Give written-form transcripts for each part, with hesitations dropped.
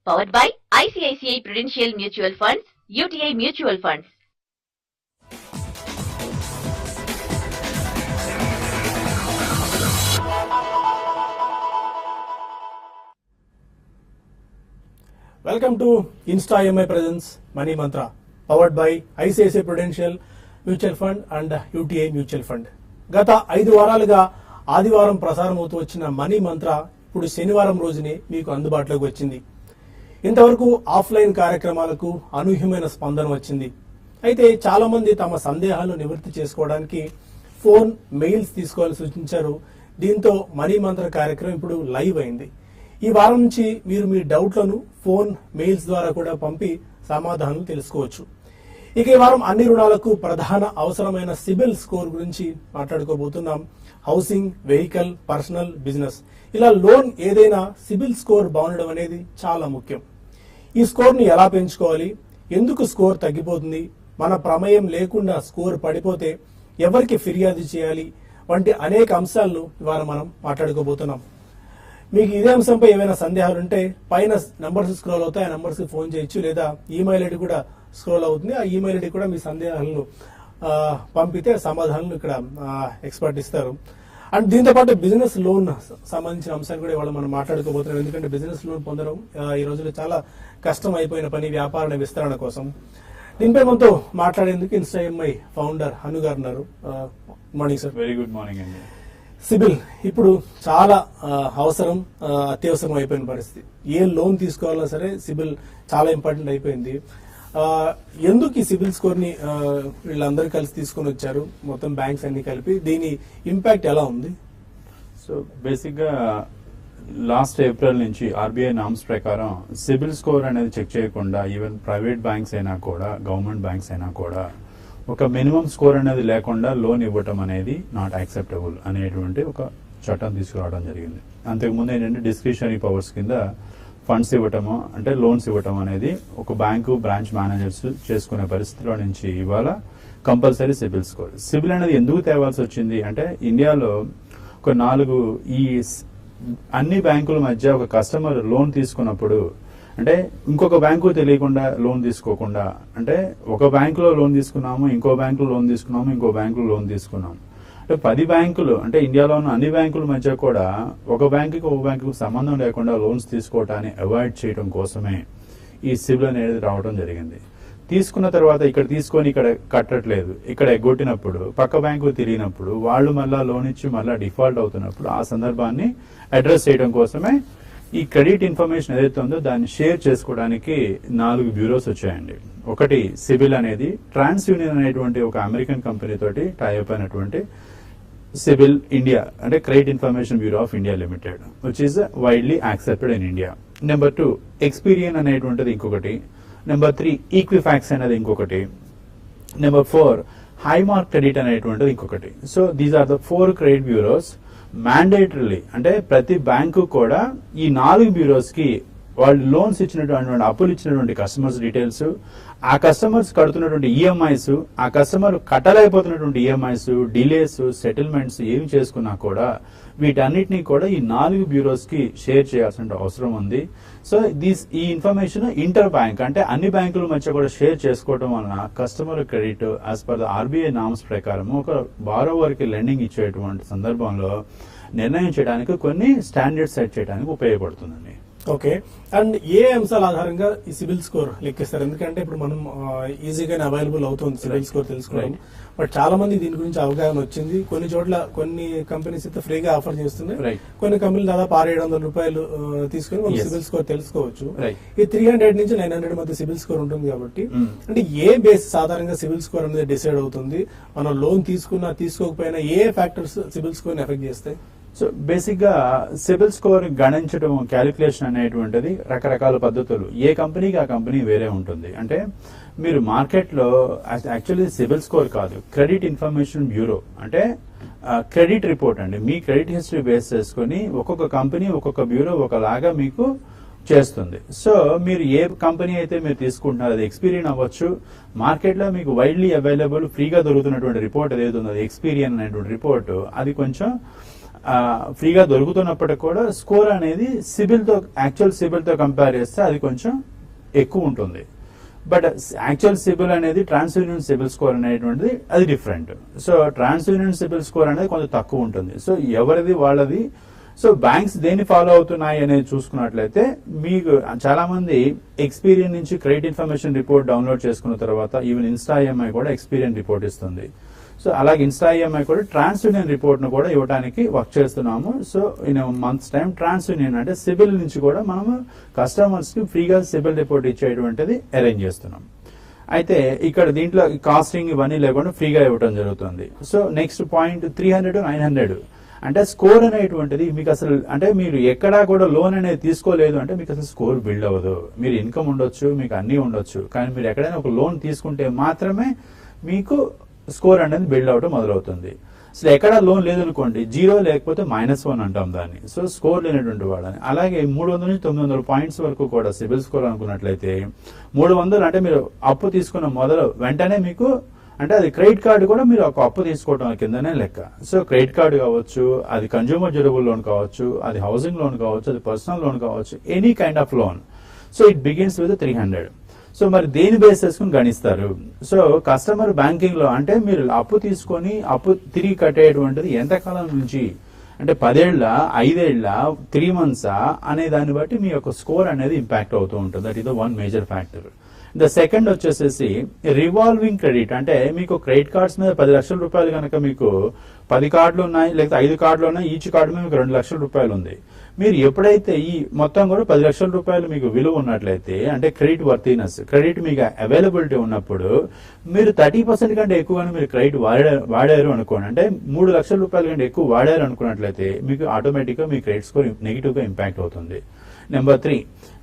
Powered by ICICI Prudential Mutual Funds, UTI Mutual Funds. Welcome to Insta EMI Presents Money Mantra, powered by ICICI Prudential Mutual Fund and UTI Mutual Fund. గత 5 వారాలుగా ఆదివారం ప్రసారమవుతూ వచ్చిన money మంత్ర ఇప్పుడు శనివారం రోజునే మీకు అందుబాటులోకి వచ్చింది. ఇంతవరకు ఆఫ్లైన్ కార్యక్రమాలకు అనూహ్యమైన స్పందన వచ్చింది. అయితే చాలా మంది తమ సందేహాలను నివృత్తి చేసుకోవడానికి ఫోన్, మెయిల్స్ తీసుకోవాలని సూచించారు. దీంతో మనీ మంత్ర కార్యక్రమం ఇప్పుడు లైవ్ అయింది. ఈ వారం నుంచి మీరు మీ డౌట్లను ఫోన్, మెయిల్స్ ద్వారా కూడా పంపి సమాధానం తెలుసుకోవచ్చు. ఇక ఈ వారం అన్ని రుణాలకు ప్రధాన అవసరమైన సిబిల్ స్కోర్ గురించి మాట్లాడుకోబోతున్నాం. హౌసింగ్, వెహికల్, పర్సనల్, బిజినెస్ ఇలా లోన్ ఏదైనా సిబిల్ స్కోర్ బాగుండడం అనేది చాలా ముఖ్యం. ఈ స్కోర్ ని ఎలా పెంచుకోవాలి, ఎందుకు స్కోర్ తగ్గిపోతుంది, మన ప్రమేయం లేకుండా స్కోర్ పడిపోతే ఎవరికి ఫిర్యాదు చేయాలి వంటి అనేక అంశాలను ఇవాళ మనం మాట్లాడుకోబోతున్నాం. మీకు ఇదే అంశంపై ఏమైనా సందేహాలు ఉంటే పైన నంబర్స్ స్క్రోల్ అవుతాయి, ఆ నంబర్స్ కి ఫోన్ చేయొచ్చు, లేదా ఈమెయిల్ ఐడి కూడా స్క్రోల్ అవుతుంది. ఆ ఈమెయిల్ ఐడి కూడా మీ సందేహాలను పంపితే సమాధానాలు ఇక్కడ ఎక్స్పర్ట్ ఇస్తారు. అండ్ దీంతో పాటు బిజినెస్ లోన్ సంబంధించిన అంశాలు కూడా ఇవాళ మనం మాట్లాడుకోబోతున్నాం. ఎందుకంటే బిజినెస్ లోన్ పొందడం ఈ రోజుల్లో చాలా కష్టం అయిపోయిన పని, వ్యాపార విస్తరణ కోసం. దీనిపై మనతో మాట్లాడేందుకు ఇన్స్టా EMI ఫౌండర్ హను గారు ఉన్నారు. Morning sir. Very good morning అండి. సిబిల్ ఇప్పుడు చాలా అవసరం, అత్యవసరం అయిపోయిన పరిస్థితి. ఏ లోన్ తీసుకోవాలన్నా సరే సిబిల్ చాలా ఇంపార్టెంట్ అయిపోయింది. ఎందుకు ఈ సిబిల్ స్కోర్ ని వీళ్ళందరూ కలిసి తీసుకొని వచ్చారు, మొత్తం బ్యాంక్స్ అన్ని కలిపి? దీని ఇంపాక్ట్ ఎలా ఉంది? సో బేసిక్ గా లాస్ట్ ఏప్రిల్ నుంచి ఆర్బీఐ నామ్స్ ప్రకారం సిబిల్ స్కోర్ అనేది చెక్ చేయకుండా ఈవెన్ ప్రైవేట్ బ్యాంక్స్ అయినా కూడా, గవర్నమెంట్ బ్యాంక్స్ అయినా కూడా ఒక మినిమం స్కోర్ అనేది లేకుండా లోన్ ఇవ్వటం అనేది నాట్ యాక్సెప్టబుల్ అనేటువంటి ఒక చట్టం తీసుకురావడం జరిగింది. అంతకుముందు ఏంటంటే డిస్క్రిషనరీ పవర్స్ కింద ఫండ్స్ ఇవ్వటము, అంటే లోన్స్ ఇవ్వటం అనేది ఒక బ్యాంకు బ్రాంచ్ మేనేజర్స్ చేసుకునే పరిస్థితిలో నుంచి ఇవాళ కంపల్సరీ సిబిల్ స్కోర్. సిబిల్ అనేది ఎందుకు తేవాల్సి వచ్చింది అంటే, ఇండియాలో ఒక 4 ఈ అన్ని బ్యాంకుల మధ్య ఒక కస్టమర్ లోన్ తీసుకున్నప్పుడు, అంటే ఇంకొక బ్యాంకు తెలియకుండా లోన్ తీసుకోకుండా, అంటే ఒక బ్యాంకులో లోన్ తీసుకున్నాము, ఇంకో బ్యాంకులో లోన్ తీసుకున్నాము, ఇంకో బ్యాంకులో లోన్ తీసుకున్నాము, అంటే 10 బ్యాంకులు, అంటే ఇండియాలో ఉన్న అన్ని బ్యాంకుల మధ్య కూడా ఒక బ్యాంకుకి ఒక బ్యాంకుకి సంబంధం లేకుండా లోన్స్ తీసుకోవటాన్ని అవాయిడ్ చేయడం కోసమే ఈ సిబిల్ అనేది రావడం జరిగింది. తీసుకున్న తర్వాత ఇక్కడ తీసుకొని ఇక్కడ కట్టట్లేదు, ఇక్కడ ఎగ్గొట్టినప్పుడు పక్క బ్యాంకు తిరిగినప్పుడు వాళ్ళు మళ్ళా లోన్ ఇచ్చి మళ్ళా డిఫాల్ట్ అవుతున్నప్పుడు ఆ సందర్భాన్ని అడ్రస్ చేయడం కోసమే ఈ క్రెడిట్ ఇన్ఫర్మేషన్ ఏదైతే ఉందో దాన్ని షేర్ చేసుకోవడానికి 4 బ్యూరోస్ వచ్చాయండి. ఒకటి సిబిల్ అనేది ట్రాన్స్ యూనియన్ అనేటువంటి ఒక అమెరికన్ కంపెనీ తోటి టైఅప్ అయినటువంటి సిబిల్ ఇండియా, అంటే credit information bureau of India limited, which is widely accepted in India. Number 2 Experian అనేటువంటిది ఇంకొకటి. నెంబర్ 3 ఈక్విఫాక్స్ అనేది ఇంకొకటి. నెంబర్ 4 హైమార్క్ క్రెడిట్ అనేటువంటిది ఇంకొకటి. So these are the 4 credit bureaus. Mandatorily అంటే ప్రతి బ్యాంకు కూడా ఈ 4 బ్యూరోస్ కి వాళ్ళు లోన్స్ ఇచ్చినటువంటి, అప్పులు ఇచ్చినటువంటి కస్టమర్స్ డీటెయిల్స్, ఆ కస్టమర్స్ కడుతున్నటువంటి ఈఎంఐస్, ఆ కస్టమర్ కట్టలేకపోతున్నటువంటి ఈఎంఐస్, డిలేస్, సెటిల్మెంట్స్ ఏమి చేసుకున్నా కూడా వీటన్నిటినీ కూడా ఈ 4 బ్యూరోస్ కి షేర్ చేయాల్సిన అవసరం ఉంది. సో ఈ ఇన్ఫర్మేషన్ ఇంటర్ బ్యాంక్, అంటే అన్ని బ్యాంకుల మధ్య కూడా షేర్ చేసుకోవడం వలన customer credit as per the RBI norms ప్రకారం ఒక బారోవర్ కి లెండింగ్ ఇచ్చేటువంటి సందర్భంలో నిర్ణయం చేయడానికి కొన్ని స్టాండర్డ్స్ సెట్ చేయడానికి ఉపయోగపడుతుందండి. ఓకే. అండ్ ఏ అంశాల ఆధారంగా ఈ సిబిల్ స్కోర్ లెక్కిస్తారు? ఎందుకంటే ఇప్పుడు మనం ఈజీగానే అవైలబుల్ అవుతుంది సిబిల్ స్కోర్ తెలుసుకోవడం. బట్ చాలా మంది దీని గురించి అవగాహన వచ్చింది. కొన్ని చోట్ల కొన్ని కంపెనీస్ అయితే ఫ్రీగా ఆఫర్ చేస్తున్నాయి, కొన్ని కంపెనీలు దాదాపు 600-700 రూపాయలు తీసుకుని మనం సిబిల్ స్కోర్ తెలుసుకోవచ్చు. ఈ 300 నుంచి 900 మధ్య సిబిల్ స్కోర్ ఉంటుంది కాబట్టి, అంటే ఏ బేస్ సాధారణంగా సిబిల్ స్కోర్ అనేది డిసైడ్ అవుతుంది? మనం లోన్ తీసుకున్నా తీసుకోకపోయినా ఏ ఫ్యాక్టర్స్ సిబిల్ స్కోర్ ఎఫెక్ట్ చేస్తాయి? సో బేసిక్ గా సిబిల్ స్కోర్ గణించడం, క్యాలిక్యులేషన్ అనేటువంటిది రకరకాల పద్ధతులు, ఏ కంపెనీకి ఆ కంపెనీ వేరే ఉంటుంది. అంటే మీరు మార్కెట్ లో యాక్చువల్లీ సిబిల్ స్కోర్ కాదు, క్రెడిట్ ఇన్ఫర్మేషన్ బ్యూరో, అంటే క్రెడిట్ రిపోర్ట్ అండి. మీ క్రెడిట్ హిస్టరీ బేస్ చేసుకుని ఒక్కొక్క కంపెనీ, ఒక్కొక్క బ్యూరో ఒకలాగా మీకు చేస్తుంది. సో మీరు ఏ కంపెనీ అయితే మీరు తీసుకుంటున్నారో అది ఎక్స్పీరియన్ అవ్వచ్చు. మార్కెట్ లో మీకు వైడ్లీ అవైలబుల్ ఫ్రీగా దొరుకుతున్నటువంటి రిపోర్ట్ ఏదైతే ఉందో అది ఎక్స్పీరియన్ అనేటువంటి రిపోర్ట్, అది కొంచెం ఫ్రీగా దొరుకుతున్నప్పటికీ కూడా స్కోర్ అనేది యాక్చువల్ సిబిల్ తో కంపేర్ చేస్తే అది కొంచెం ఎక్కువ ఉంటుంది. బట్ యాక్చువల్ సిబిల్ అనేది ట్రాన్స్ యూనియన్ సిబిల్ స్కోర్ అనేటువంటిది అది different. So TransUnion CIBIL score అనేది కొంచెం తక్కువ ఉంటుంది. సో ఎవరిది వాళ్ళది. సో బ్యాంక్స్ దేన్ని ఫాలో అవుతున్నాయి అనేది చూసుకున్నట్లయితే మీకు చాలా మంది ఎక్స్పీరియన్ నుంచి క్రెడిట్ ఇన్ఫర్మేషన్ రిపోర్ట్ డౌన్లోడ్ చేసుకున్న తర్వాత ఈవెన్ ఇన్స్టా ఈఎంఐ కూడా ఎక్స్పీరియన్ రిపోర్ట్ ఇస్తుంది. సో అలాగే ఇన్స్టా ఈఎంఐ కూడా ట్రాన్స్ యూనియన్ రిపోర్ట్ ను కూడా ఇవ్వడానికి వర్క్ చేస్తున్నాము. So in months time TransUnion అంటే సిబిల్ నుంచి కూడా మనము కస్టమర్స్ కి ఫ్రీగా సిబిల్ రిపోర్ట్ ఇచ్చేటువంటిది అరేంజ్ చేస్తున్నాం. అయితే ఇక్కడ దీంట్లో కాస్టింగ్ ఇవన్నీ లేకుండా ఫ్రీగా ఇవ్వడం జరుగుతుంది. సో నెక్స్ట్ పాయింట్ 300 to 900 అంటే స్కోర్ అనేటువంటిది మీకు అసలు అంటే మీరు ఎక్కడా కూడా లోన్ అనేది తీసుకోలేదు అంటే మీకు అసలు స్కోర్ బిల్డ్ అవ్వదు. మీరు ఇన్కమ్ ఉండొచ్చు, మీకు అన్నీ ఉండొచ్చు, కానీ మీరు ఎక్కడైనా ఒక లోన్ తీసుకుంటే మాత్రమే మీకు స్కోర్ అనేది బిల్డ్ అవడం మొదలవుతుంది. అసలు ఎక్కడా లోన్ లేదనుకోండి, 0 లేకపోతే -1 అంటాం దాన్ని. సో స్కోర్ లేనటువంటి వాళ్ళని. అలాగే 300 నుంచి 900 పాయింట్స్ వరకు కూడా సిబిల్ స్కోర్ అనుకున్నట్లయితే 300 అంటే మీరు అప్పు తీసుకున్న వెంటనే మీకు అంటే అది క్రెడిట్ కార్డు కూడా మీరు ఒక అప్పు తీసుకోవడం కిందనే లెక్క. సో క్రెడిట్ కార్డు కావచ్చు, అది కన్జ్యూమర్ డ్యూరబుల్ లోన్ కావచ్చు, అది హౌసింగ్ లోన్ కావచ్చు, అది పర్సనల్ లోన్ కావచ్చు, any kind of loan. So it begins with 300. So మరి దేని బేస్ చేసుకుని గణిస్తారు? సో కస్టమర్ బ్యాంకింగ్ లో అంటే మీరు అప్పు తీసుకొని అప్పు తిరిగి కట్టేటువంటిది ఎంతకాలం నుంచి అంటే 10 ఏళ్ల, 5 ఏళ్ల, 3 months అనే దాన్ని బట్టి మీ యొక్క స్కోర్ అనేది ఇంపాక్ట్ అవుతూ ఉంటుంది. That is the one major factor. The second వచ్చేసేసి రివాల్వింగ్ క్రెడిట్. అంటే మీకు క్రెడిట్ కార్డ్స్ మీద 10 లక్షల రూపాయలు కనుక మీకు 10 కార్డులు ఉన్నాయి, లేకపోతే 5 కార్డులు ఉన్నాయి, ఈచ్ కార్డు మీద మీకు 2 లక్షల రూపాయలు ఉంది. మీరు ఎప్పుడైతే ఈ మొత్తం కూడా 10 లక్షల రూపాయలు మీకు విలువ ఉన్నట్లయితే అంటే క్రెడిట్ వర్తీనెస్, క్రెడిట్ మీకు అవైలబిలిటీ ఉన్నప్పుడు మీరు 30% కంటే ఎక్కువగానే మీరు క్రెడిట్ వాడారు అనుకోండి, అంటే 3 లక్షల రూపాయల కంటే ఎక్కువ వాడారు అనుకున్నట్లయితే మీకు ఆటోమేటిక్ గా మీ క్రెడిట్ స్కోర్ నెగిటివ్ గా ఇంపాక్ట్ అవుతుంది. నెంబర్ 3,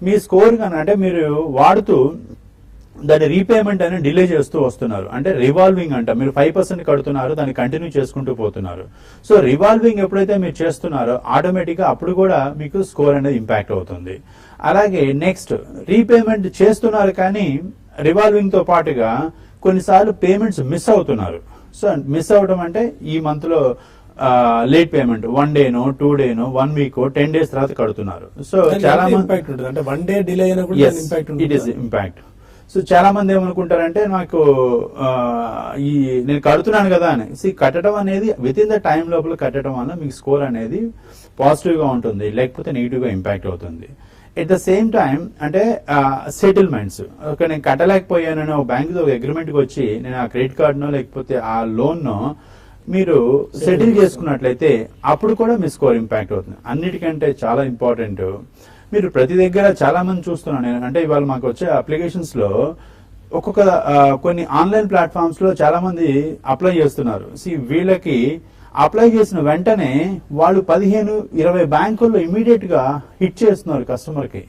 మీ స్కోర్ అంటే మీరు వాడుతూ దాని రీపేమెంట్ అనేది డిలే చేస్తూ వస్తున్నారు. అంటే రివాల్వింగ్ అంట, మీరు 5% కడుతున్నారు, దాన్ని కంటిన్యూ చేసుకుంటూ పోతున్నారు. సో రివాల్వింగ్ ఎప్పుడైతే మీరు చేస్తున్నారో ఆటోమేటిక్ గా అప్పుడు కూడా మీకు స్కోర్ అనేది ఇంపాక్ట్ అవుతుంది. అలాగే నెక్స్ట్, రీపేమెంట్ చేస్తున్నారు కానీ రివాల్వింగ్ తో పాటుగా కొన్నిసార్లు పేమెంట్స్ మిస్ అవుతున్నారు. సో మిస్ అవడం అంటే ఈ మంత్ లో లేట్ పేమెంట్ 1 డేనో 2 డేనో 1 వీక్ 10 days తర్వాత కడుతున్నారు. సో చాలా ఇంపాక్ట్ ఉంటుంది. అంటే 1 day డిలే అయినా కూడా ఇంపాక్ట్ ఉంటుంది. It is impact. సో చాలా మంది ఏమనుకుంటారంటే నాకు నేను కడుతున్నాను కదా అని. కట్టడం అనేది విత్ ఇన్ ద టైం లోపల కట్టడం వల్ల మీకు స్కోర్ అనేది పాజిటివ్ గా ఉంటుంది, లేకపోతే నెగిటివ్ గా ఇంపాక్ట్ అవుతుంది. ఎట్ ద సేమ్ టైం అంటే సెటిల్మెంట్స్, ఓకే నేను కట్టలేకపోయానని ఒక బ్యాంక్ తో అగ్రిమెంట్ కి వచ్చి నేను ఆ క్రెడిట్ కార్డునో లేకపోతే ఆ లోన్ నో మీరు సెటిల్ చేసుకున్నట్లయితే అప్పుడు కూడా మీ స్కోర్ ఇంపాక్ట్ అవుతుంది. అన్నిటికంటే చాలా ఇంపార్టెంట్, మీరు ప్రతి దగ్గర చాలా మంది చూస్తున్నాను నేను, అంటే ఇవాళ మాకు వచ్చే అప్లికేషన్స్ లో ఒక్కొక్క కొన్ని ఆన్లైన్ ప్లాట్ఫామ్స్ లో చాలా మంది అప్లై చేస్తున్నారు. వీళ్ళకి అప్లై చేసిన వెంటనే వాళ్ళు 15-20 బ్యాంకుల్లో ఇమీడియట్ గా హిట్ చేస్తున్నారు కస్టమర్ కి.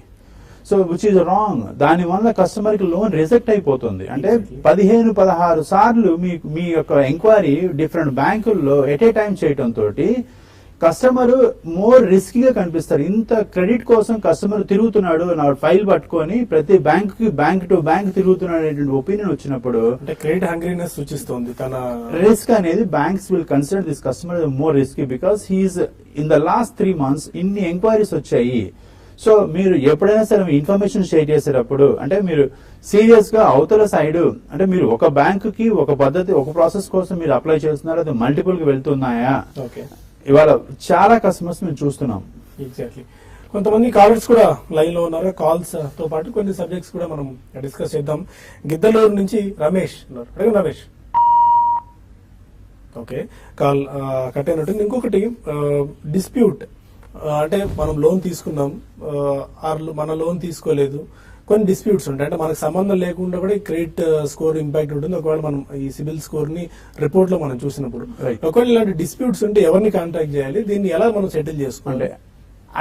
So which is wrong. దాని వల్ల కస్టమర్ కి లోన్ రిజెక్ట్ అయిపోతుంది. అంటే 15-16 సార్లు మీ యొక్క ఎంక్వైరీ డిఫరెంట్ బ్యాంకుల్లో ఎట్ ఏ టైం చేయటం తోటి కస్టమర్ మోర్ రిస్కీగా కనిపిస్తారు. ఇంత క్రెడిట్ కోసం కస్టమర్ తిరుగుతున్నాడు నా ఫైల్ పట్టుకొని ప్రతి బ్యాంక్ టు బ్యాంక్ తిరుగుతున్నాడు అనేటువంటి ఒపీనియన్ వచ్చినప్పుడు అంటే క్రెడిట్ హంగ్రీనెస్ సూచిస్తుంది. తన రిస్క్ అనేది banks will consider this customer more risky because he is in the last 3 months ఇన్ని ఎంక్వైరీస్ వచ్చాయి. సో మీరు ఎప్పుడైనా సరే ఇన్ఫర్మేషన్ షేర్ చేసేటప్పుడు అంటే మీరు సీరియస్ గా అవతల సైడ్ అంటే మీరు ఒక బ్యాంక్ కి ఒక పద్ధతి ఒక ప్రాసెస్ కోసం మీరు అప్లై చేస్తున్నారు, అది మల్టిపుల్ గా వెళ్తున్నాయా? ఓకే, ఇవాళ చాలా కస్టమర్స్ మేము చూస్తున్నాం. ఎగ్జాక్ట్లీ. కొంతమంది కాలర్స్ కూడా లైన్ లో ఉన్నారు. కాల్స్ తో పాటు కొన్ని సబ్జెక్ట్స్ కూడా మనం డిస్కస్ చేద్దాం. గిద్దలూరు నుంచి రమేష్ ఉన్నారు. అడగండి రమేష్. ఓకే, కాల్ కట్ అయినట్టుంది. ఇంకొకటి డిస్ప్యూట్ అంటే మనం లోన్ తీసుకున్నాం, మన లోన్ తీసుకోలేదు, కొన్ని డిస్ప్యూట్స్ ఉంటాయి. అంటే మనకు సంబంధం లేకుండా కూడా ఈ క్రెడిట్ స్కోర్ ఇంపాక్ట్ ఉంటుంది. ఒకవేళ మనం ఈ సిబిల్ స్కోర్ ని రిపోర్ట్ లో మనం చూసినప్పుడు ఒకవేళ ఇలాంటి డిస్ప్యూట్స్ ఉంటే ఎవరిని కాంటాక్ట్ చేయాలి, దీన్ని ఎలా మనం సెటిల్ చేసుకోవాలి?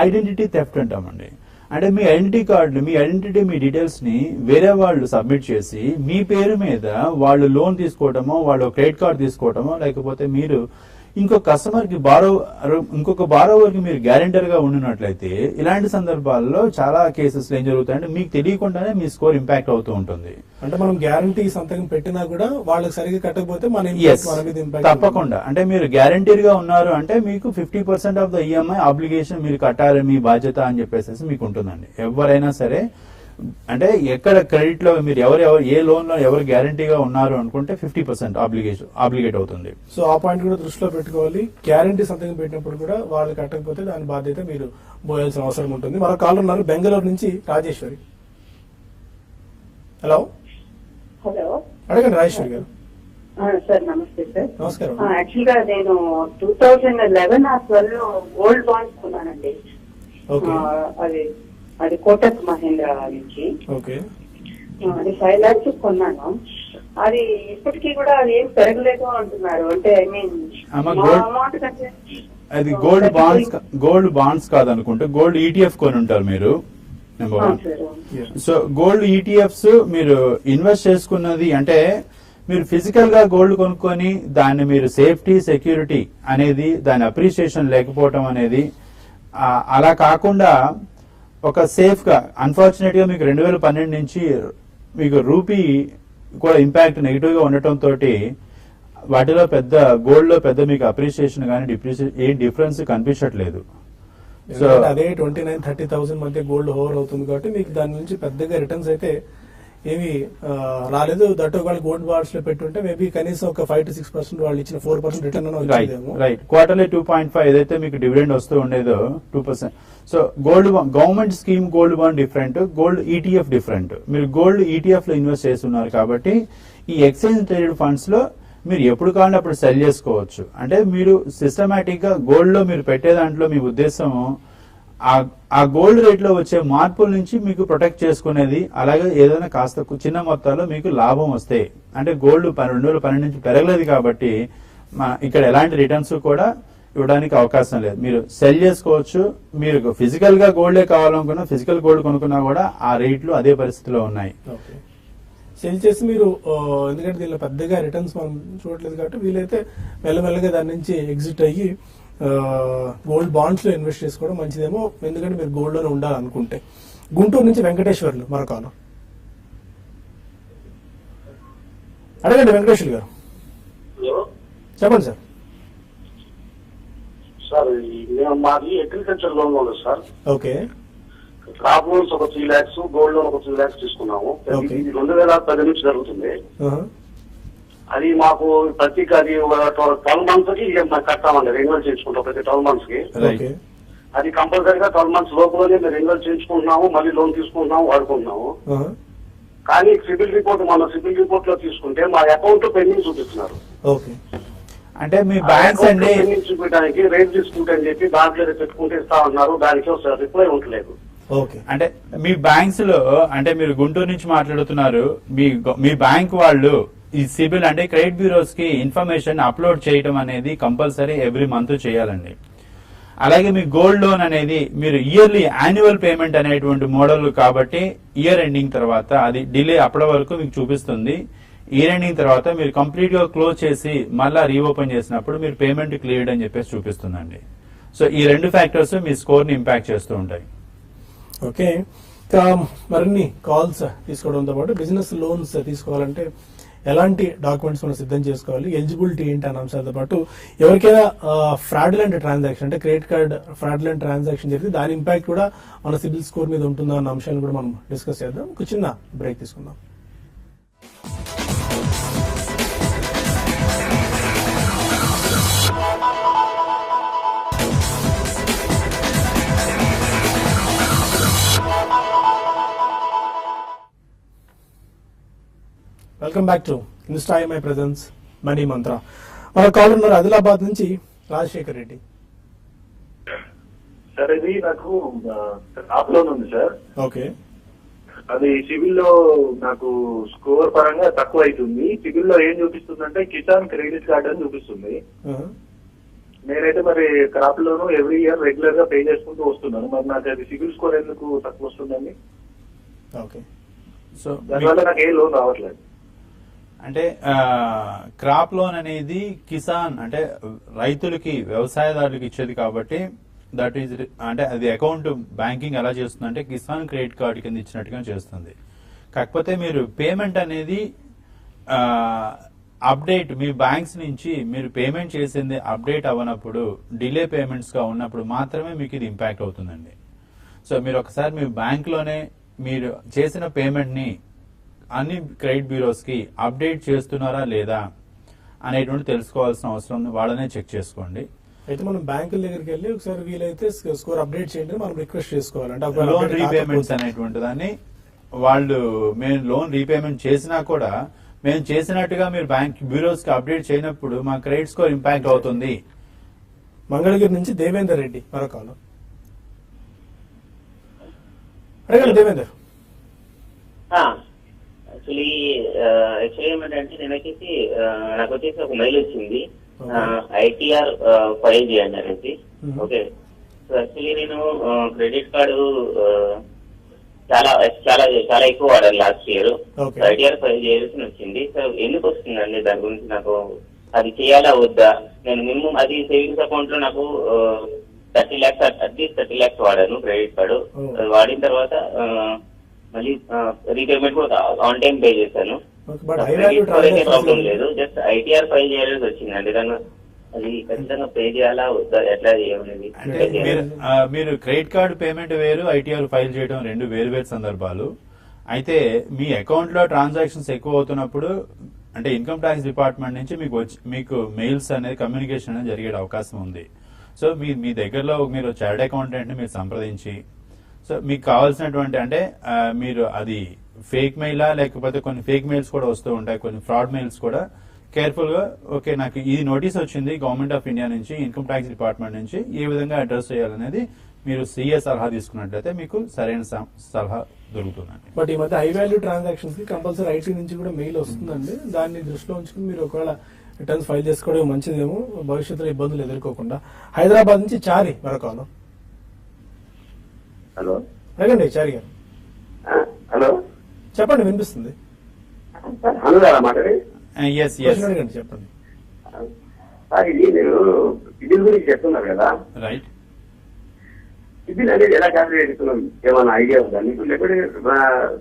ఐడెంటిటీ థెఫ్ట్ అంటామండి. అంటే మీ ఐడెంటిటీ కార్డు మీ డీటెయిల్స్ ని వేరే వాళ్ళు సబ్మిట్ చేసి మీ పేరు మీద వాళ్ళు లోన్ తీసుకోవటమో వాళ్ళు క్రెడిట్ కార్డు తీసుకోవటమో లేకపోతే మీరు ఇంకొక బారోవర్ కి మీరు గ్యారెంటర్ గా ఉండినట్లయితే ఇలాంటి సందర్భాల్లో చాలా కేసెస్ ఏం జరుగుతాయంటే మీకు తెలియకుండానే మీ స్కోర్ ఇంపాక్ట్ అవుతూ ఉంటుంది. అంటే మనం గ్యారంటీ సంతకం పెట్టినా కూడా వాళ్ళకి సరిగ్గా కట్టకపోతే మన మీద ఇంపాక్ట్ తప్పకుండా. అంటే మీరు గ్యారంటీర్ గా ఉన్నారు అంటే మీకు 50% ఆఫ్ ద ఈఎంఐ ఆబ్లిగేషన్ మీరు కట్టాలి, మీ బాధ్యత అని చెప్పేసి మీకు ఉంటుందండి. ఎవరైనా సరే అంటే ఎక్కడ క్రెడిట్ లో మీరు ఎవరు ఏ లోన్ లో ఎవరు గ్యారంటీగా ఉన్నారు అనుకుంటే 50% ఆబ్లిగేట్ అవుతుంది. సో ఆ పాయింట్ కూడా దృష్టిలో పెట్టుకోవాలి. గ్యారంటీ సంతకం పెట్టినప్పుడు కూడా వాళ్ళు కట్టకపోతే దాని బాధ్యత మీరు మోయాల్సిన అవసరం ఉంటుంది. మరో కాల్ ఉన్నారు బెంగళూరు నుంచి రాజేశ్వరి. హలో హలో, అడగండి రాజేశ్వరి గారు. సార్ నమస్తే సార్. నమస్కారం. యాక్చువల్ గా నేను 2011 ఆ 12 గోల్డ్ బాండ్స్ కొన్నానండి. ఓకే. అది కోటక్ మహీంద్రా నుంచి. ఓకే. అది 5 lakhs కొన్నాను. అది ఇప్పటికీ కూడా అది ఏం పెరగలేదు అంటున్నారు. అంటే ఐ మీన్ అమౌంట్ కంటే అది గోల్డ్ బాండ్స్ కాదనుకుంటే గోల్డ్ ఈటీఎఫ్ కొని ఉంటారు మీరు. నెంబర్ 1. సో గోల్డ్ ఈటీఎఫ్స్ మీరు ఇన్వెస్ట్ చేసుకున్నది అంటే మీరు ఫిజికల్ గా గోల్డ్ కొనుక్కొని దాన్ని మీరు సేఫ్టీ సెక్యూరిటీ అనేది దాని అప్రిసియేషన్ లేకపోవటం అనేది అలా కాకుండా ఒక సేఫ్ గా అన్ఫార్చునేట్ గా మీకు 2012 నుంచి మీకు రూపీ కూడా ఇంపాక్ట్ నెగిటివ్ గా ఉండటం తోటి వాటిలో పెద్ద గోల్డ్ లో పెద్ద మీకు అప్రిసియేషన్ కానీ ఏ డిఫరెన్స్ కనిపించట్లేదు. సో అదే 29,000-30,000 మధ్య గోల్డ్ హోవర్ అవుతుంది కాబట్టి మీకు దాని నుంచి పెద్దగా రిటర్న్స్ అయితే ఏమి రాలేదు. దట్ వాళ్ళు గోల్డ్ బాండ్స్ లో పెట్టుంటే మేబీ కనీసం ఒక 5 to 6% వాళ్ళు ఇచ్చిన 4% రిటర్న్ వచ్చేదేమో. రైట్. క్వార్టర్లీ 2.5 ఏదైతే మీకు డివిడెండ్ వస్తూ ఉండేదో 2%. So government scheme gold bond different, gold ETF different. మీరు గోల్డ్ ఈటీఎఫ్ లో ఇన్వెస్ట్ చేస్తున్నారు కాబట్టి ఈ ఎక్స్చేంజ్ ట్రేడెడ్ ఫండ్స్ లో మీరు ఎప్పుడు కావాలంటే అప్పుడు సెల్ చేసుకోవచ్చు. అంటే మీరు సిస్టమేటిక్ గా గోల్డ్ లో మీరు పెట్టే దాంట్లో మీ ఉద్దేశం ఆ గోల్డ్ రేట్ లో వచ్చే మార్పుల నుంచి మీకు ప్రొటెక్ట్ చేసుకునేది. అలాగే ఏదైనా కాస్త చిన్న మొత్తాల్లో మీకు లాభం వస్తాయి. అంటే గోల్డ్ 2012 నుంచి పెరగలేదు కాబట్టి ఇక్కడ ఎలాంటి రిటర్న్స్ కూడా ఇవ్వడానికి అవకాశం లేదు. మీరు సెల్ చేసుకోవచ్చు. మీరు ఫిజికల్ గా గోల్డే కావాలనుకున్నా ఫిజికల్ గోల్డ్ కొనుక్కున్నా కూడా ఆ రేట్లు అదే పరిస్థితిలో ఉన్నాయి. సెల్ చేసి మీరు ఎందుకంటే దీనిలో పెద్దగా రిటర్న్స్ మనం చూడట్లేదు కాబట్టి వీలైతే మెల్లమెల్లగా దాని నుంచి ఎగ్జిట్ అయ్యి గోల్డ్ బాండ్స్ లో ఇన్వెస్ట్ చేసుకోవడం మంచిదేమో. ఎందుకంటే మీరు గోల్డ్ లోనే ఉండాలనుకుంటే. గుంటూరు నుంచి వెంకటేశ్వర్లు మరొకరు. అడగండి వెంకటేశ్వర్ గారు. చెప్పండి సార్. సార్ మాది అగ్రికల్చర్ లోన్ ఉంది సార్. ఓకే. క్రాప్ లోన్స్ ఒక 3 lakhs, గోల్డ్ లోన్ ఒక 3 lakhs తీసుకున్నాము. ఇది 2010 నుంచి జరుగుతుంది. అది మాకు ప్రతి 12 months కి కట్టామండి. రెన్యువల్ చేయించుకుంటాం ప్రతి 12 months కి. అది కంపల్సరీగా 12 months లోపలనే మేము రెన్యువల్ చేయించుకుంటున్నాము, మళ్ళీ లోన్ తీసుకుంటున్నాము, వాడుకుంటున్నాము. కానీ సిబిల్ రిపోర్ట్ లో తీసుకుంటే మా అకౌంట్ పెండింగ్ చూపిస్తున్నారు. అంటే మీ బ్యాంక్స్ అండి చూపించడానికి రేట్ తీసుకుంటే అని చెప్పి దాంట్లో పెట్టుకుంటే ఇస్తా ఉన్నారు. దానికి రిప్లై ఉండలేదు. అంటే మీ బ్యాంక్స్ లో అంటే మీరు గుంటూరు నుంచి మాట్లాడుతున్నారు. మీ బ్యాంక్ వాళ్ళు ఈ సిబిల్ అంటే క్రెడిట్ బ్యూరోస్ కి ఇన్ఫర్మేషన్ అప్లోడ్ చేయడం అనేది కంపల్సరీ ఎవ్రీ మంత్ చేయాలండి. అలాగే మీ గోల్డ్ లోన్ అనేది మీరు ఇయర్లీ యాన్యువల్ పేమెంట్ అనేటువంటి మోడల్ కాబట్టి ఇయర్ ఎండింగ్ తర్వాత అది డిలే అప్పటి వరకు మీకు చూపిస్తుంది. ఇయర్ ఎండింగ్ తర్వాత మీరు కంప్లీట్ గా క్లోజ్ చేసి మళ్ళా రీఓపెన్ చేసినప్పుడు మీరు పేమెంట్ క్లియర్డ్ అని చెప్పేసి చూపిస్తుందండి. సో ఈ 2 ఫ్యాక్టర్స్ మీ స్కోర్ ని ఇంపాక్ట్ చేస్తూ ఉంటాయి. ఓకే. మరిన్ని కాల్స్ తీసుకోవడంతో పాటు బిజినెస్ లోన్స్ తీసుకోవాలంటే ఎలాంటి డాక్యుమెంట్స్ మనం సిద్ధం చేసుకోవాలి, ఎలిజిబిలిటీ ఏంటి అనే అంశాలతో పాటు ఎవరికైనా ఫ్రాడ్యులెంట్ ట్రాన్సాక్షన్ అంటే క్రెడిట్ కార్డ్ ఫ్రాడ్యులెంట్ ట్రాన్సాక్షన్ జరిగితే దాని ఇంపాక్ట్ కూడా మన సిబిల్ స్కోర్ మీద ఉంటుందా అన్న అంశాలను కూడా మనం డిస్కస్ చేద్దాం. ఒక చిన్న బ్రేక్ తీసుకుందాం. వెల్కమ్ బ్యాక్ టు ఇన్స్టాఐఎంఐ ప్రెజెన్స్ మనీ మంత్ర. మన కాల్ ఉన్నారు ఆదిలాబాద్ నుంచి రాజశేఖర్ రెడ్డి. సార్ ఇది నాకు క్రాప్ లోన్ ఉంది సార్. ఓకే. అది సివిల్ లో నాకు స్కోర్ పరంగా తక్కువ అవుతుంది. సివిల్ లో ఏం చూపిస్తుందంటే కిసాన్ క్రెడిట్ కార్డ్ అని చూపిస్తుంది. నేనైతే మరి crop loan every year regular గా పే చేసుకుంటూ వస్తున్నాను. మరి నాకు అది సివిల్ స్కోర్ ఎందుకు తక్కువ వస్తుందండి? ఓకే. సో దానివల్ల నాకు ఏ లోన్ రావట్లేదు. అంటే క్రాప్ లోన్ అనేది కిసాన్ అంటే రైతులకి వ్యవసాయదారులకు ఇచ్చేది కాబట్టి దట్ ఈజ్ అంటే అది అకౌంట్ బ్యాంకింగ్ ఎలా చేస్తుందంటే కిసాన్ క్రెడిట్ కార్డు కింద ఇచ్చినట్టుగా చేస్తుంది. కాకపోతే మీరు పేమెంట్ అనేది అప్డేట్ మీ బ్యాంక్స్ నుంచి మీరు పేమెంట్ చేసింది అప్డేట్ అవ్వనప్పుడు డిలే పేమెంట్స్ గా ఉన్నప్పుడు మాత్రమే మీకు ఇది ఇంపాక్ట్ అవుతుందండి. సో మీరు ఒకసారి మీ బ్యాంక్ లోనే మీరు చేసిన పేమెంట్ ని అన్ని క్రెడిట్ బ్యూరోస్ కి అప్డేట్ చేస్తున్నారా లేదా అనేటువంటి తెలుసుకోవాల్సిన అవసరం వాళ్ళనే చెక్ చేసుకోండి. అయితే మనం బ్యాంకుల దగ్గరికి వెళ్ళి ఒకసారి వీలైతే స్కోర్ అప్డేట్ చేయండి మనం రిక్వెస్ట్ చేసుకోవాలంటే లోన్ రీపేమెంట్స్ అనేటువంటి దాన్ని వాళ్ళు మేము లోన్ రీపేమెంట్ చేసినా కూడా మేము చేసినట్టుగా మీరు బ్యాంక్ బ్యూరోస్ కి అప్డేట్ చేయనప్పుడు మా క్రెడిట్ స్కోర్ ఇంపాక్ట్ అవుతుంది. మంగళగిరి నుంచి దేవేందర్ రెడ్డి మరొక కాలం. అడగండి దేవేందర్. యాక్చువల్లీ ఏమంటే నేను వచ్చేసి నాకు వచ్చేసి ఒక మెయిల్ వచ్చింది ఐటీఆర్ ఫైల్ చేయండి అనేసి. ఓకే, సో యాక్చువల్లీ నేను క్రెడిట్ కార్డు చాలా చాలా చాలా ఎక్కువ వాడాను లాస్ట్ ఇయర్. ఐటీఆర్ ఫైల్ చేయాల్సి వచ్చింది. సో ఎందుకు వస్తుందండి దాని గురించి నాకు అది చేయాలా వద్దా? నేను మినిమం అది సేవింగ్స్ అకౌంట్ లో నాకు 30 lakhs అట్లీస్ట్ 30 lakhs వాడాను క్రెడిట్ కార్డు. వాడిన తర్వాత మళ్ళీ రీపేమెంట్ కూడా ఆన్ టైం పే చేశాను. ప్రాబ్లం లేదు, జస్ట్ ఐటీఆర్ ఫైల్ చేయాల్సి వచ్చిందండి. దాన్ని అది ఖచ్చితంగా పే చేయాలా వద్దా, ఎట్లా చేయాలనేది. మీరు క్రెడిట్ కార్డు పేమెంట్ వేరు, ఐటీఆర్ ఫైల్ చేయడం రెండు వేరు వేరు సందర్భాలు. అయితే మీ అకౌంట్ లో ట్రాన్సాక్షన్స్ ఎక్కువ అవుతున్నప్పుడు అంటే ఇన్కమ్ ట్యాక్స్ డిపార్ట్మెంట్ నుంచి మీకు మెయిల్స్ అనేది కమ్యూనికేషన్ అనేది జరిగే అవకాశం ఉంది. సో మీ దగ్గరలో మీరు చార్ట్ అకౌంటెంట్ ని మీరు సంప్రదించి సో మీకు కావాల్సినటువంటి అంటే మీరు అది ఫేక్ మెయిలా లేకపోతే కొన్ని ఫేక్ మెయిల్స్ కూడా వస్తూ ఉంటాయి, కొన్ని ఫ్రాడ్ మెయిల్స్ కూడా కేర్ఫుల్ గా ఓకే నాకు ఈ నోటీస్ వచ్చింది గవర్నమెంట్ ఆఫ్ ఇండియా నుంచి ఇన్కమ్ ట్యాక్స్ డిపార్ట్మెంట్ నుంచి ఏ విధంగా అడ్రస్ చేయాలనేది మీరు సీఏ సలహా తీసుకున్నట్లయితే మీకు సరైన సలహా దొరుకుతుందండి. బట్ ఈ మధ్య హై వాల్యూ ట్రాన్సాక్షన్స్ కి కంపల్సరీ ఐటీ నుంచి కూడా మెయిల్ వస్తుందండి. దాన్ని దృష్టిలో ఉంచుకుని మీరు ఒకవేళ రిటర్న్స్ ఫైల్ చేసుకోవడం మంచిదేమో, భవిష్యత్తులో ఇబ్బందులు ఎదుర్కోకుండా. హైదరాబాద్ నుంచి చారి మరొక. హలో అడగండి చారి గారు. హలో చెప్పండి, వినిపిస్తుంది. అడగండి, చెప్పండి. ఇది మీరు సిబిల్ గురించి చెప్తున్నారు కదా, రైట్? సిబిల్ అనేది ఎలా క్యాల్కులేట్ చేస్తున్నాం ఏమైనా ఐడియా ఉందా మీకు? లేకపోతే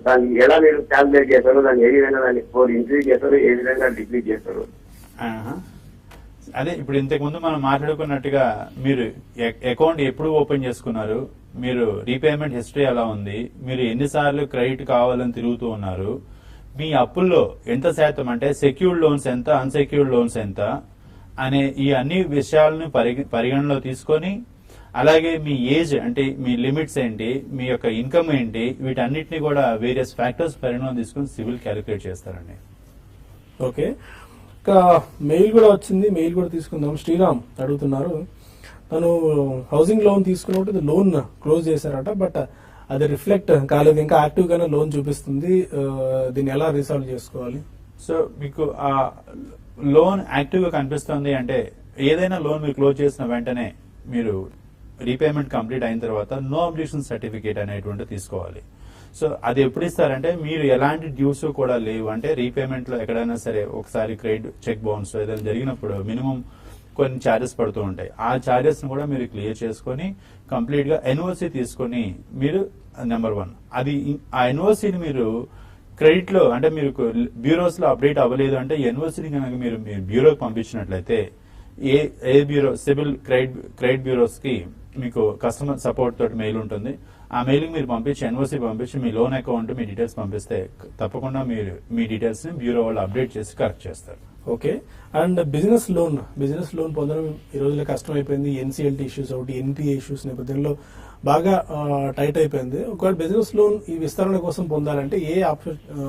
దాన్ని ఎలా మీరు క్యాల్కులేట్ చేస్తారు, దాన్ని ఏ విధంగా దాన్ని స్కోర్ ఇంక్రీజ్ చేస్తారు, ఏ విధంగా డిక్రీజ్ చేస్తారు? అదే ఇప్పుడు ఇంతకు ముందు మనం మాట్లాడుకున్నట్టుగా మీరు అకౌంట్ ఎప్పుడు ఓపెన్ చేసుకున్నారు, మీరు రీపేమెంట్ హిస్టరీ ఎలా ఉంది, మీరు ఎన్నిసార్లు క్రెడిట్ కావాలని తిరుగుతూ ఉన్నారు, మీ అప్పుల్లో ఎంత శాతం అంటే సెక్యూర్డ్ లోన్స్ ఎంత, అన్సెక్యూర్డ్ లోన్స్ ఎంత అనే ఈ అన్ని విషయాలను పరిగణలో తీసుకొని అలాగే మీ ఏజ్ అంటే మీ లిమిట్స్ ఏంటి, మీ యొక్క ఇన్కమ్ ఏంటి, వీటన్నిటిని కూడా వేరియస్ ఫ్యాక్టర్స్ పరిగణలో తీసుకుని సివిల్ క్యాలిక్యులేట్ చేస్తారండి. ఓకే, ఇంకా మెయిల్ కూడా వచ్చింది, మెయిల్ కూడా తీసుకుందాం. శ్రీరామ్ అడుగుతున్నారు, తను హౌసింగ్ లోన్ తీసుకున్నప్పుడు లోన్ క్లోజ్ చేశారట, బట్ అది రిఫ్లెక్ట్ కాలేదు, ఇంకా యాక్టివ్ గానే లోన్ చూపిస్తుంది, దీన్ని ఎలా రీసాల్వ్ చేసుకోవాలి? సో మీకు ఆ లోన్ యాక్టివ్ గా కనిపిస్తుంది అంటే ఏదైనా లోన్ మీరు క్లోజ్ చేసిన వెంటనే మీరు రీపేమెంట్ కంప్లీట్ అయిన తర్వాత నో అబ్జెక్షన్ సర్టిఫికేట్ అనేటువంటి తీసుకోవాలి. సో అది ఎప్పుడు ఇస్తారంటే మీరు ఎలాంటి డ్యూస్ కూడా లేవు అంటే రీపేమెంట్ లో ఎక్కడైనా సరే ఒకసారి క్రెడిట్ చెక్ బౌన్స్ ఏదైనా జరిగినప్పుడు మినిమం కొన్ని ఛార్జెస్ పడుతూ ఉంటాయి. ఆ ఛార్జెస్ ను కూడా మీరు క్లియర్ చేసుకుని కంప్లీట్ గా ఎన్ఓసి తీసుకుని మీరు నెంబర్ 1 అది ఆ ఎన్ఓసిని మీరు క్రెడిట్ లో అంటే మీరు బ్యూరోస్ లో అప్డేట్ అవ్వలేదు అంటే ఎన్ఓసిని కనుక మీరు బ్యూరోకి పంపించినట్లయితే ఏ బ్యూరో సివిల్ క్రెడిట్ బ్యూరోస్ కి మీకు కస్టమర్ సపోర్ట్ తోటి మెయిల్ ఉంటుంది. ఆ మెయిల్ మీరు పంపించి ఎన్ఓసి పంపించి మీ లోన్ అకౌంట్ మీ డీటెయిల్స్ పంపిస్తే తప్పకుండా మీరు మీ డీటెయిల్స్ ని బ్యూరో వాళ్ళు అప్డేట్ చేసి కరెక్ట్ చేస్తారు. ఓకే, అండ్ బిజినెస్ లోన్ పొందడం ఈ రోజుల్లో కష్టం అయిపోయింది. ఎన్సీఎల్టీ ఇష్యూస్ ఒకటి, ఎన్పిఏ ఇష్యూస్ నేపథ్యంలో బాగా టైట్ అయిపోయింది. ఒకవేళ బిజినెస్ లోన్ ఈ విస్తరణ కోసం పొందాలంటే ఏ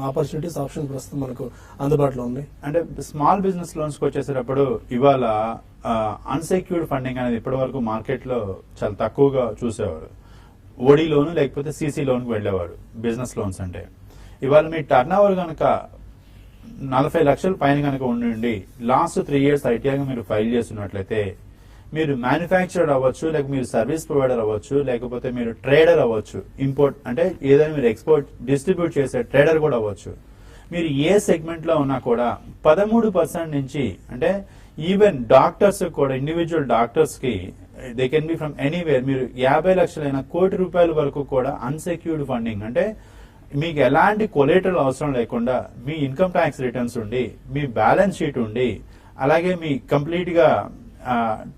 ఆపర్చునిటీస్ ఆప్షన్స్ ప్రస్తుతం మనకు అందుబాటులో ఉన్నాయి? అంటే స్మాల్ బిజినెస్ లోన్స్ కి వచ్చేసేటప్పుడు ఇవాళ అన్సెక్యూర్డ్ ఫండింగ్ అనేది ఇప్పటి వరకు మార్కెట్ లో చాలా తక్కువగా చూసేవాడు. ఓడి లోన్ లేకపోతే సిసి లోన్ కి వెళ్లేవాడు బిజినెస్ లోన్స్ అంటే. ఇవాళ మీ టర్న్ ఓవర్ కనుక 40 లక్షల పైన కనుక ఉండి లాస్ట్ 3 years ఐటీఆర్ మీరు ఫైల్ చేస్తున్నట్లయితే మీరు మ్యానుఫ్యాక్చరర్ అవ్వచ్చు, లేక మీరు సర్వీస్ ప్రొవైడర్ అవ్వచ్చు, లేకపోతే మీరు ట్రేడర్ అవ్వచ్చు, ఇంపోర్ట్ అంటే ఏదైనా మీరు ఎక్స్పోర్ట్ డిస్ట్రిబ్యూట్ చేసే ట్రేడర్ కూడా అవ్వచ్చు. మీరు ఏ సెగ్మెంట్ లో ఉన్నా కూడా 13% నుంచి, అంటే ఈవెన్ డాక్టర్స్ కూడా, ఇండివిజువల్ డాక్టర్స్ కి they can be from anywhere, మీరు 50 లక్షలైన ₹1,00,00,000 వరకు కూడా అన్సెక్యూర్డ్ ఫండింగ్, అంటే మీకు ఎలాంటి కొలేటరల్ అవసరం లేకుండా మీ ఇన్కమ్ ట్యాక్స్ రిటర్న్స్ ఉండి, మీ బ్యాలెన్స్ షీట్ ఉండి, అలాగే మీ కంప్లీట్ గా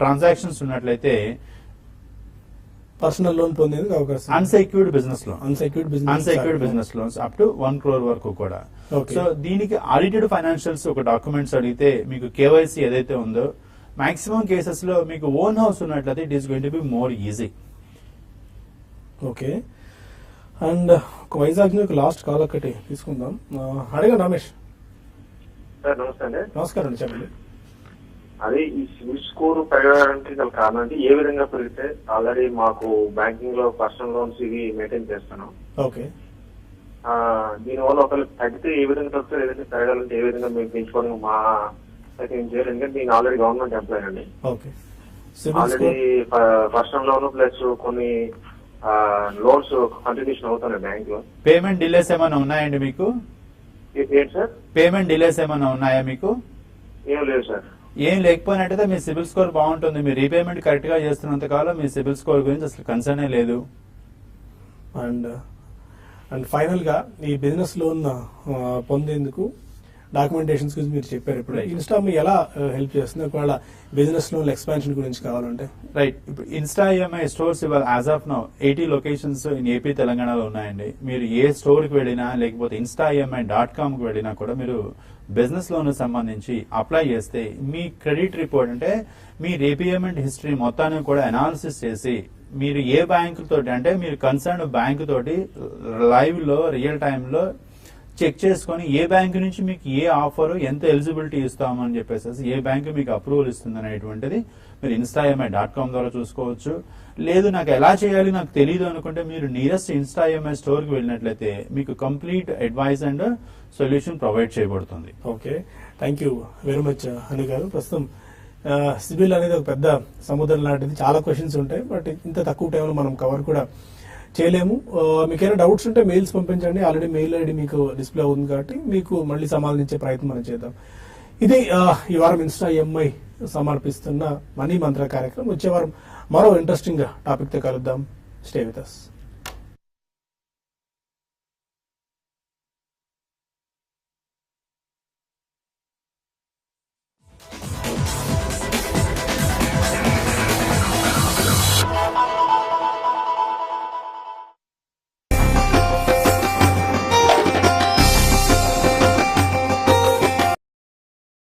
ట్రాన్సాక్షన్స్ ఉన్నట్లయితే పర్సనల్ లోన్ పొందేందుకు అవకాశం. Unsecured business loan, unsecured business loans up to 1 crore వరకు కూడా. Okay. సో దీనికి ఆడిటెడ్ ఫైనాన్షియల్స్ ఒక డాక్యుమెంట్స్ అడిగితే మీకు కేవైసీ ఏదైతే ఉందో మాక్సిమం కేసెస్ లో మీకు ఓన్ హౌస్ ఉన్నట్లయితే it is going to be more easy. Okay. And ఒక వైజాగ్ ఒక లాస్ట్ కాల్ ఒకటి తీసుకుందాం. అడిగా రమేష్. సార్ నమస్తే అండి. నమస్కారం అండి, చెప్పండి. అదే ఈ సివిల్ స్కోర్ పెరగడానికి గల కారణం అంటే ఏ విధంగా పెరిగితే, ఆల్రెడీ మాకు బ్యాంకింగ్ లో పర్సనల్ లోన్స్ ఇవి మెయింటైన్ చేస్తాను. ఓకే. దీనివల్ల ఒకవేళ తగ్గితే ఏ విధంగా తగ్గుతారు, ఏదైతే పెరగాలంటే ఏ విధంగా మేము పెంచుకోవడం మా అయితే ఏం చేయాలి? ఎందుకంటే నేను ఆల్రెడీ గవర్నమెంట్ ఎంప్లాయ్ అండి. Okay. Already personal loan plus కొన్ని లోన్స్ కంటిన్యూషన్ అవుతున్నాయి బ్యాంక్ లో. పేమెంట్ డిలేస్ ఏమైనా ఉన్నాయండి మీకు? ఏంటి సార్? పేమెంట్ డిలేస్ ఏమైనా ఉన్నాయా మీకు? ఏం లేదు సార్. ఏం లేకపోయినట్టయితే మీ సిబిల్ స్కోర్ బాగుంటుంది. మీ రీపేమెంట్ కరెక్ట్ గా చేస్తున్నంత కాలం మీ సిబిల్ స్కోర్ గురించి అసలు కన్సర్నే లేదు. అండ్ ఫైనల్ గా ఈ బిజినెస్ లోన్ పొందేందుకు డాక్యుమెంటేషన్స్ గురించి మీరు చెప్పారు. ఇప్పుడు ఇన్స్టా మీ ఎలా హెల్ప్ చేస్తుంది ఒకవేళ బిజినెస్ లోన్ ఎక్స్పాన్షన్ గురించి కావాలంటే? రైట్. ఇప్పుడు ఇన్స్టా ఈఎంఐ స్టోర్స్ ఇవాళ as of now 80 locations in AP తెలంగాణలో ఉన్నాయండి. మీరు ఏ స్టోర్ కి వెళ్ళినా లేకపోతే instaemi.com కి వెళ్ళినా కూడా మీరు బిజినెస్ లోన్ సంబంధించి అప్లై చేస్తే మీ క్రెడిట్ రిపోర్ట్, అంటే మీ రీపేమెంట్ హిస్టరీ మొత్తాన్ని కూడా అనాలిసిస్ చేసి మీరు ఏ బ్యాంకు తోటి, అంటే మీరు కన్సర్న్ బ్యాంకు తోటి లైవ్ లో రియల్ టైమ్ లో చెక్ చేసుకొని ఏ బ్యాంకు నుంచి మీకు ఏ ఆఫర్, ఎంత ఎలిజిబిలిటీ ఇస్తామని చెప్పేసి ఏ బ్యాంకు మీకు అప్రూవల్ ఇస్తుంది అనేటువంటిది మీరు instaemi.com ద్వారా చూసుకోవచ్చు. లేదు నాకు ఎలా చేయాలి నాకు తెలియదు అనుకుంటే మీరు నియరెస్ట్ instaemi స్టోర్ కి వెళ్ళినట్లయితే మీకు complete advice and solution provide చేయబడుతుంది. Okay, thank you very much Hanu garu. ప్రస్తుతం సిబిల్ అనేది ఒక పెద్ద సముద్రం లాంటిది, చాలా క్వశ్చన్స్ ఉంటాయి, బట్ ఇంత తక్కువ టైంలో మనం కవర్ కూడా చేయలేము. మీకైనా డౌట్స్ ఉంటే మెయిల్స్ పంపించండి. ఆల్రెడీ మెయిల్ ఐడి మీకు డిస్ప్లే అవుతుంది కాబట్టి మీకు మళ్ళీ సమాధానించే ప్రయత్నం మనం చేద్దాం. ఇది ఈ వారం ఇన్స్టా ఈఎంఐ సమర్పిస్తున్న మనీ మంత్ర కార్యక్రమం. వచ్చే వారం మరో ఇంట్రెస్టింగ్ టాపిక్ తో కలుద్దాం. Stay with us.